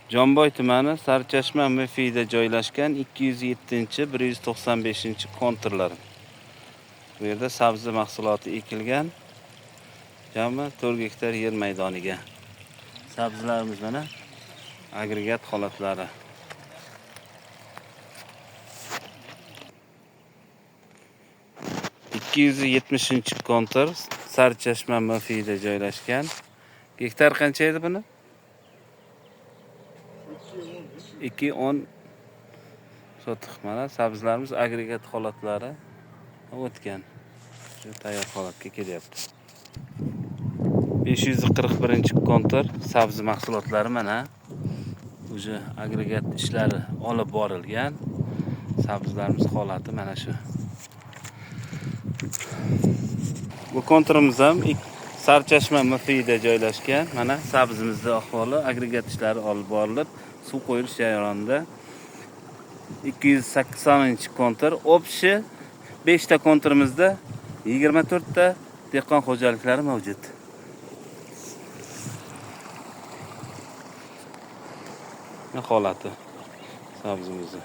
Jomboy tumani Sarchashma MFida joylashgan 207-195 kontrlar. Bu yerda sabzi mahsuloti ekilgan. Jami 4 gektar yer maydoniga. Sabzilarimiz mana agregat holatlari. kontr Sarchashma MFida joylashgan. Gektar qancha edi buni? 210 sotiq. Mana sabzilarimiz agregat holatlari o'tgan. Shu tayyor holatga kelyapti. 541-kontr sabzi mahsulotlari mana o'sha agregat ishlari olib borilgan. Sabzilarimiz holati mana shu. Bu kontrimiz ham Sarchashma MFida joylashgan. Mana sabzimizning ahvoli, agregat ishlari olib borilib, suv qo'yilish jarayonida. 280-kontr. Общий 5 ta kontrimizda 24 ta dehqon xo'jaliklari mavjud. Holati sabzimizni